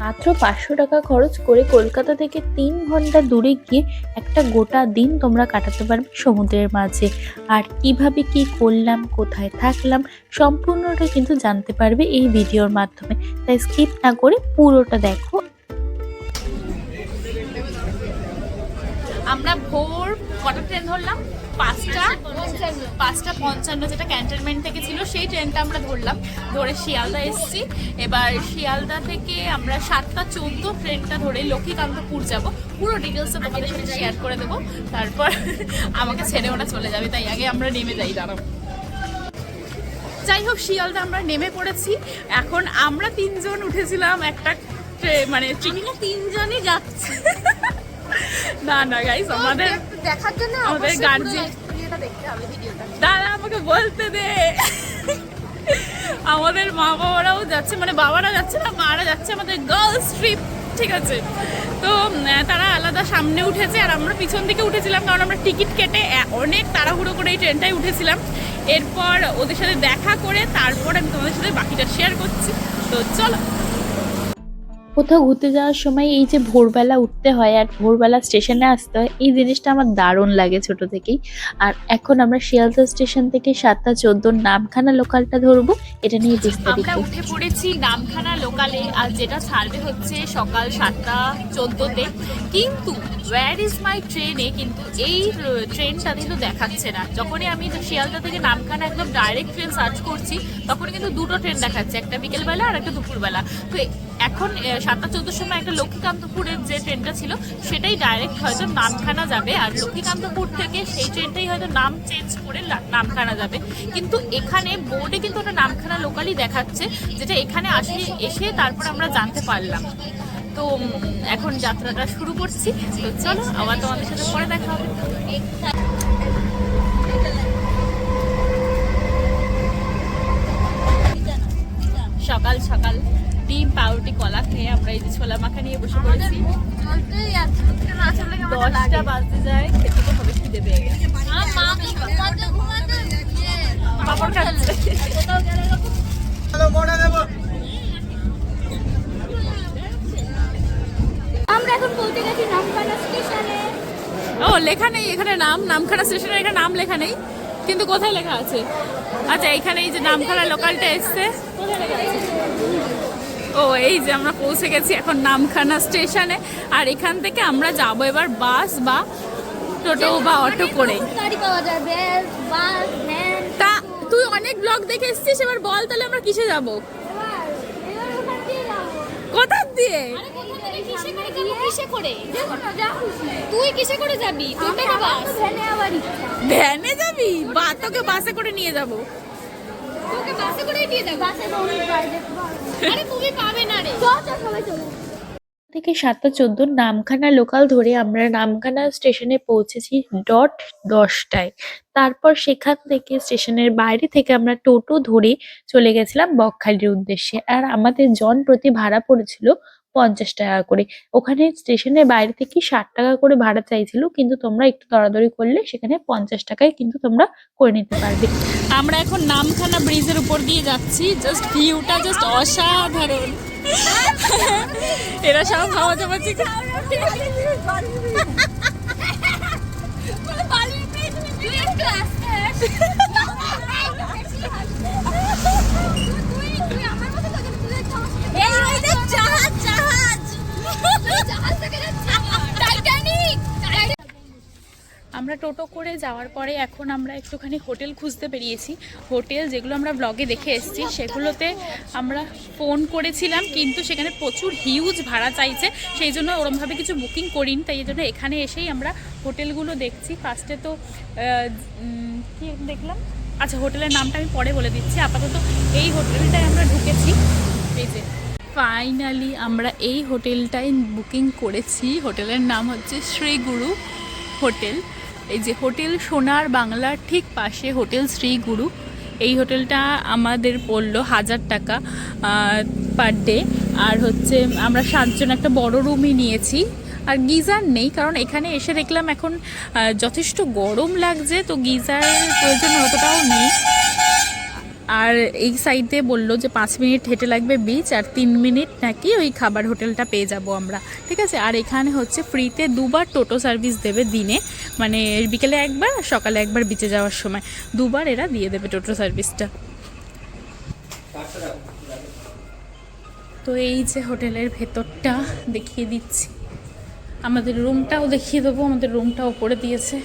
মাত্র 500 টাকা খরচ করে কলকাতা থেকে 3 ঘন্টা দূরে গিয়ে একটা গোটা দিন তোমরা কাটাতে পারবে সমুদ্রের মাঝে। আর কিভাবে কি করলাম, কোথায় থাকলাম, সম্পূর্ণটা কিন্তু জানতে পারবে এই ভিডিওর মাধ্যমে। তাই স্কিপ না করে পুরোটা দেখো। আমরা ভোর কটা ট্রেন ধরলাম? 5:55, যেটা ক্যান্টনমেন্ট থেকে ছিল, সেই ট্রেনটা আমরা ধরলাম। ধরে শিয়ালদা এসেছি। এবার শিয়ালদা থেকে আমরা 7:14 ট্রেনটা ধরে লক্ষ্মীকান্তপুর যাব। পুরো ডিটেলসটা তোমাদের সাথে শেয়ার করে দেবো। তারপর আমাকে ছেড়ে ওরা চলে যাবে, তাই আগে আমরা নেমে যাই। দাঁড়াও। যাই হোক, শিয়ালদা আমরা নেমে পড়েছি। এখন আমরা 3জন উঠেছিলাম একটা মানে তিনজনই যাচ্ছে। না না গাইস, আমাদের দেখার জন্য আমাদের গার্জিয়ান দেখতে হবে ভিডিওটা। দাঁড়া, আমাকে বলতে দে। আমাদের মা বাবারাও যাচ্ছে, মানে বাবারা যাচ্ছে না, মারা যাচ্ছে, আমাদের গার্লস ট্রিপ, ঠিক আছে? তো তারা আলাদা সামনে উঠেছে আর আমরা পিছন দিকে উঠেছিলাম, কারণ আমরা টিকিট কেটে অনেক তাড়াহুড়ো করে এই ট্রেনটায় উঠেছিলাম। এরপর ওদের সাথে দেখা করে তারপর আমি তোমাদের সাথে বাকিটা শেয়ার করছি। তো চলো। কোথাও ঘুরতে যাওয়ার সময় এই যে ভোরবেলা উঠতে হয় আর ভোরবেলা স্টেশনে আসতে হয়, এই জিনিসটা আমার দারুণ লাগে ছোট থেকেই। আর এখন আমরা শিয়ালদা স্টেশন থেকে 7:14 নামখানা লোকালটা ধরবো, এটা নিয়ে বিস্তারিত। আমরা উঠে পড়েছি নামখানা লোকালে, আর যেটা ছাড়বে হচ্ছে সকাল 7:14-তে। কিন্তু ওয়্যার ইজ মাই ট্রেনে কিন্তু এই ট্রেনটা কিন্তু দেখাচ্ছে না। যখনই আমি শিয়ালদা থেকে নামখানা একদম ডাইরেক্ট ট্রেন সার্চ করছি, তখন কিন্তু দুটো ট্রেন দেখাচ্ছে, একটা বিকেলবেলা আর একটা দুপুরবেলা। তো এখন 7:14 সময় একটা লক্ষ্মীকান্তপুরের যে ট্রেনটা ছিল, সেটাই ডাইরেক্ট হয়তো নামখানা যাবে, আর লক্ষ্মীকান্তপুর থেকে সেই ট্রেনটাই হয়তো নাম চেঞ্জ করে নামখানা যাবে। কিন্তু এখানে বোর্ডে কিন্তু ওটা নামখানা লোকালই দেখাচ্ছে, যেটা এখানে এসে তারপর আমরা জানতে পারলাম। তো এখন যাত্রাটা শুরু করছি। তো চলো, আবার তোমাদের সাথে পরে দেখা হবে। সকাল সকাল ডিম, পাউরুটি, কলা খেয়ে আমরা এই যে ছোলা মাখা নিয়ে বসে পড়েছি। 10টা বাজতে যায়, খেতে তো হবে, খিদে পেয়ে গেছে। পাপড় খাচ্ছে। আমরা এখন পৌঁছে গেছি নামখানা স্টেশনে। ও, লেখা নেই এখানে নাম, নামখানা স্টেশনের এখানে নাম লেখা নেই, কিন্তু কোথায় লেখা আছে? আচ্ছা, এখানে এই যে নামখানা লোকালটা এসছে, কোথায় লেখা আছে? ও, এই যে আমরা পৌঁছে গেছি এখন নামখানা স্টেশনে। আর এখান থেকে আমরা যাবো এবার বাস বা টোটো বা অটো করে। গাড়ি পাওয়া যাবে, বাস, ভ্যান। তা তুই অনেক ব্লগ দেখে এসেছিস, এবার বল তাহলে আমরা কিসে যাব? এবার ওখান দিয়ে যাবো। কোথা দিয়ে? তুই কিসে করে যাবি? টোটো না বাস? ভ্যানে আবার ইচ্ছা। ভ্যানে যাবি? বা তোকে বাসে করে নিয়ে যাব। তোকে বাসে করে নিয়ে যাবো। বাসে দৌড়ে প্রাইভেট বাস। আরে তুমি পাবে না রে। চল সবাই চলো। থেকে 7:14 নামখানা লোকাল ধরে আমরা নামখানা স্টেশনে পৌঁছেছি 10টায়। তারপর সেখান থেকে স্টেশনের বাইরে থেকে আমরা টোটো ধরে চলে গেছিলাম বকখালির উদ্দেশ্যে। আর আমাদের জন প্রতি ভাড়া পড়েছিল 50 টাকা করে। ওখানে স্টেশনের বাইরে থেকে 60 টাকা করে ভাড়া চাইছিল, কিন্তু তোমরা একটু দরাদরি করলে সেখানে 50 টাকায় কিন্তু তোমরা করে নিতে পারবে। আমরা এখন নামখানা ব্রিজের উপর দিয়ে যাচ্ছি। জাস্ট ভিউটা জাস্ট অসাধারণ। এরা সব খাওয়া যাওয়া ঠিক। আমরা টোটো করে যাওয়ার পরে এখন আমরা একটুখানি হোটেল খুঁজতে বেরিয়েছি। হোটেল যেগুলো আমরা ব্লগে দেখে এসেছি, সেগুলোতে আমরা ফোন করেছিলাম, কিন্তু সেখানে প্রচুর হিউজ ভাড়া চাইছে, সেই জন্য ওরমভাবে কিছু বুকিং করিনি। তাই এই জন্য এখানে এসেই আমরা হোটেলগুলো দেখছি। ফার্স্টে তো কি দেখলাম, আচ্ছা হোটেলের নামটা আমি পরে বলে দিচ্ছি। আপাতত এই হোটেলটায় আমরা ঢুকেছি। এই যে ফাইনালি আমরা এই হোটেলটাই বুকিং করেছি। হোটেলের নাম হচ্ছে শ্রী গুরু হোটেল। এই যে হোটেল সোনার বাংলার ঠিক পাশে হোটেল শ্রী গুরু। এই হোটেলটা আমাদের পড়লো 1000 টাকা পার ডে। আর হচ্ছে আমরা 7 জন একটা বড় রুমই নিয়েছি। আর গিজার নেই, কারণ এখানে এসে দেখলাম এখন যথেষ্ট গরম লাগছে, তো গিজারের প্রয়োজন অতটাও নেই। আর এই সাইডে বললো যে 5 মিনিট হেঁটে লাগবে বিচ, আর 3 মিনিট নাকি ওই খাবার হোটেলটা পেয়ে যাব আমরা, ঠিক আছে। আর এখানে হচ্ছে ফ্রিতে 2বার টোটো সার্ভিস দেবে দিনে, মানে বিকেলে একবার আর সকালে একবার বিচে যাওয়ার সময় 2বার এরা দিয়ে দেবে টোটো সার্ভিসটা। তো এই যে হোটেলের ভেতরটা দেখিয়ে দিচ্ছি, আমাদের রুমটাও দেখিয়ে দেবো, আমাদের রুমটা ওপরে দিয়েছে।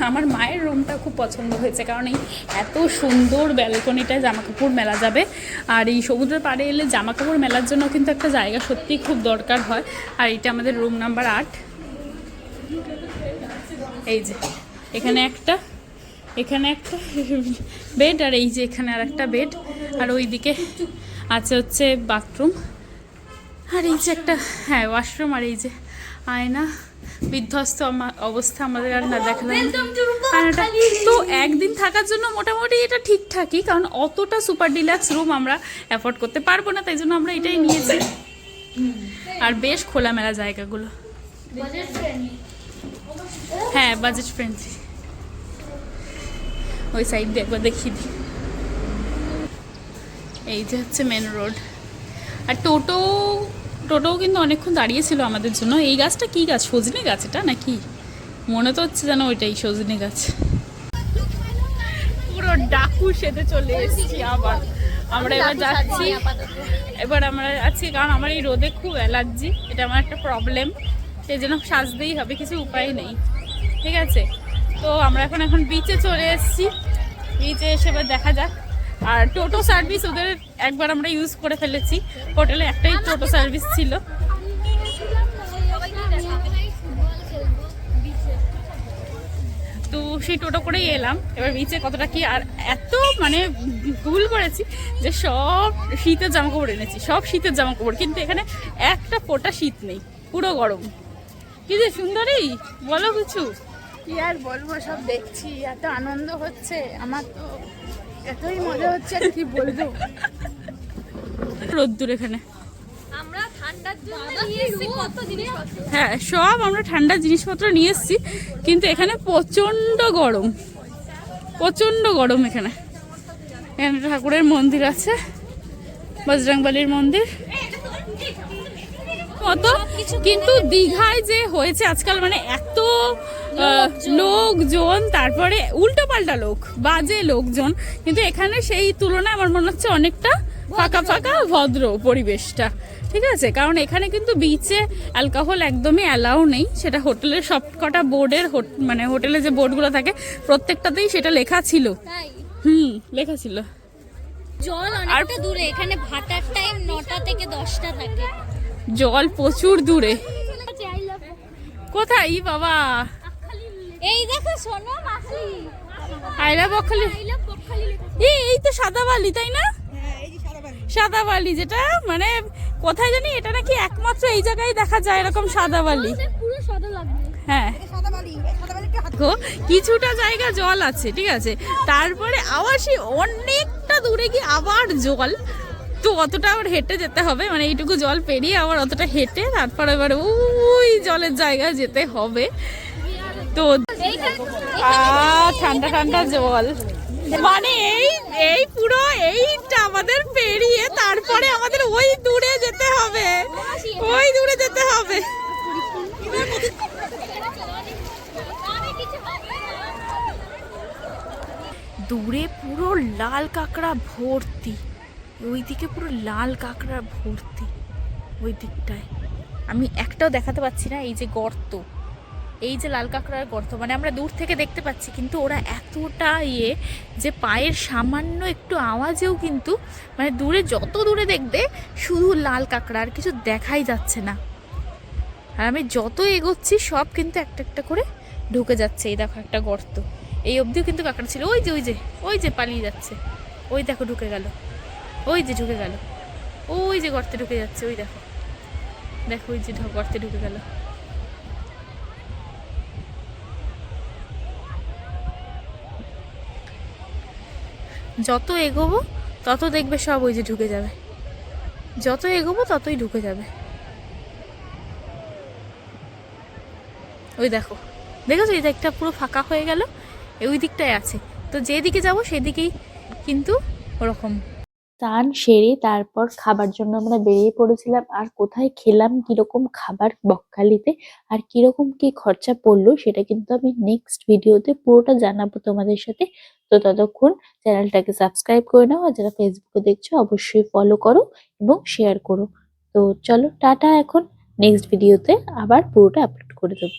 আমার মায়ের রুমটা খুব পছন্দ হয়েছে, কারণ এই এত সুন্দর ব্যালকনিটায় জামা কাপড় মেলা যাবে, আর এই সমুদ্রের পাড়ে এলে জামা কাপড় মেলার জন্য কিন্তু একটা জায়গা সত্যিই খুব দরকার হয়। আর এটা আমাদের রুম নাম্বার 8। এই যে এখানে একটা বেড, আর এই যে এখানে আর একটা বেড, আর ওইদিকে আছে হচ্ছে বাথরুম, আর এই যে একটা ওয়াশরুম, আর এই যে আয়না। বিধ্বস্ত অবস্থা আমাদের আর না দেখালাম আয়নাটা। তো একদিন থাকার জন্য মোটামুটি এটা ঠিকঠাকই, কারণ অতটা সুপার ডিলাক্স রুম আমরা অ্যাফোর্ড করতে পারবো না, তাই জন্য আমরা এটাই নিয়েছি। আর বেশ খোলামেলা জায়গাগুলো, হ্যাঁ বাজেট ফ্রেন্ডলি। ওই সাইড দিয়ে একবার দেখিয়ে দিই, এই যে হচ্ছে মেন রোড। আর টোটোও কিন্তু অনেকক্ষণ দাঁড়িয়েছিল আমাদের জন্য। এই গাছটা কি গাছ, সজনে গাছ এটা নাকি, মনে তো হচ্ছে যেন ওইটাই সজনে গাছ। পুরো ডাকু সেজে চলে এসেছি আবার আমরা। এবার আমরা যাচ্ছি, কারণ আমার এই রোদে খুব অ্যালার্জি, এটা আমার একটা প্রবলেম, সেই জন্য সাজতেই হবে, কিছু উপায় নেই, ঠিক আছে। তো আমরা এখন বিচে চলে এসেছি, বিচে এসে এবার দেখা যাক। আর টোটো সার্ভিস ওদের একবার আমরা ইউজ করে ফেলেছি, হোটেলে একটাই টোটো সার্ভিস ছিল। তো সেই টোটো করেই এলাম। এবার বিচে কতটা কি, আর এত মানে ভুল করেছি যে সব শীতের জামা কাপড় এনেছি, সব শীতের জামা কাপড়, কিন্তু এখানে একটা ফোঁটা শীত নেই, পুরো গরম। কি যে সুন্দরী, বলো কিছু। কি আর বলবো, সব দেখছি, এত আনন্দ হচ্ছে আমার, তো এতই মজা হচ্ছে আর কি বলবো। রোদ্দুর এখানে, আমরা ঠান্ডার জন্য নিয়ে এসেছি কত জিনিসপত্র। হ্যাঁ সব আমরা ঠান্ডার জিনিসপত্র নিয়ে এসেছি, কিন্তু এখানে প্রচণ্ড গরম, প্রচণ্ড গরম। এখানে ঠাকুরের মন্দির আছে, বজরংবলীর মন্দির মতো, কিন্তু দীঘায় যে হয়েছে আজকাল, মানে এত লোকজন, তারপরে উল্টো পাল্টা লোক, বাজে লোকজন, কিন্তু এখানে সেই তুলনায় আমার মনে হচ্ছে অনেকটা ফাঁকা ফাঁকা ভদ্র পরিবেশটা, ঠিক আছে। কারণ এখানে কিন্তু বিচে অ্যালকোহল একদমই অ্যালাউ নেই, সেটা হোটেলের সব কটা বোর্ডের, মানে হোটেলে যে বোর্ডগুলো থাকে প্রত্যেকটাতেই সেটা লেখা ছিল, লেখা ছিল। জল অনেকটা দূরে, এখানে ভাটার টাইম 9টা থেকে 10টা থাকে। জল প্রচুর দূরে, কোথায় বাবা? এই দেখো শোনো মাসি, আইলা বকখালি, এই তো সাদা বালি, তাই না? সাদা বালি, যেটা মানে কোথায় জানি, এটা নাকি একমাত্র এই জায়গায় দেখা যায় এরকম সাদা বালি। পুরো সাদা লাগবে। হ্যাঁ কিছুটা জায়গা জল আছে, ঠিক আছে, তারপরে আবার সেই অনেকটা দূরে গিয়ে আবার জল। তো অতটা আবার হেঁটে যেতে হবে, মানে এইটুকু জল পেরিয়ে আবার অতটা হেঁটে তারপর এবার ওই জলের জায়গায় যেতে হবে। তো ঠান্ডা ঠান্ডা জল, মানে এই পুরো এইটা আমাদের পেরিয়ে তারপরে আমাদের ওই দূরে যেতে হবে, ওই দূরে যেতে হবে। দূরে পুরো লাল কাঁকড়া ভর্তি, ওইদিকে পুরো লাল কাঁকড়া ভর্তি, ওই দিকটায় আমি একটাও দেখাতে পাচ্ছি না। এই যে গর্ত, এই যে লাল কাঁকড়ার গর্ত, মানে আমরা দূর থেকে দেখতে পাচ্ছি, কিন্তু ওরা এতটা যে পায়ের সামান্য একটু আওয়াজেও কিন্তু, মানে দূরে যত দূরে দেখবে শুধু লাল কাঁকড়া, আর কিছু দেখাই যাচ্ছে না। আর আমি যত এগোচ্ছি সব কিন্তু একটা একটা করে ঢুকে যাচ্ছে। এই দেখো একটা গর্ত, এই অবধিও কিন্তু কাঁকড়া ছিল, ওই যে পালিয়ে যাচ্ছে, ওই দেখো ঢুকে গেল, ওই যে ঢুকে গেল, ওই যে গর্তে ঢুকে যাচ্ছে, ওই দেখো দেখো, ওই যে গর্তে ঢুকে গেল। যত এগোবো তত দেখবে সব ওই যে ঢুকে যাবে, যত এগোবো ততই ঢুকে যাবে। ওই দেখো, দেখেছো এই দিকটা পুরো ফাঁকা হয়ে গেল, ওই দিকটায় আছে। তো যেদিকে যাব সেদিকেই কিন্তু ওরকম। স্নান সেরে তারপর খাবার জন্য আমরা বেরিয়ে পড়েছিলাম। আর কোথায় খেলাম, কিরকম খাবার বকখালিতে, আর কিরকম কি খরচা পড়লো, সেটা কিন্তু আমি নেক্সট ভিডিওতে পুরোটা জানাবো তোমাদের সাথে। তো ততক্ষণ চ্যানেলটাকে সাবস্ক্রাইব করে নাও, আর যারা ফেসবুকে দেখছো অবশ্যই ফলো করো এবং শেয়ার করো। তো চলো টাটা, এখন নেক্সট ভিডিওতে আবার পুরোটা আপলোড করে দেবো।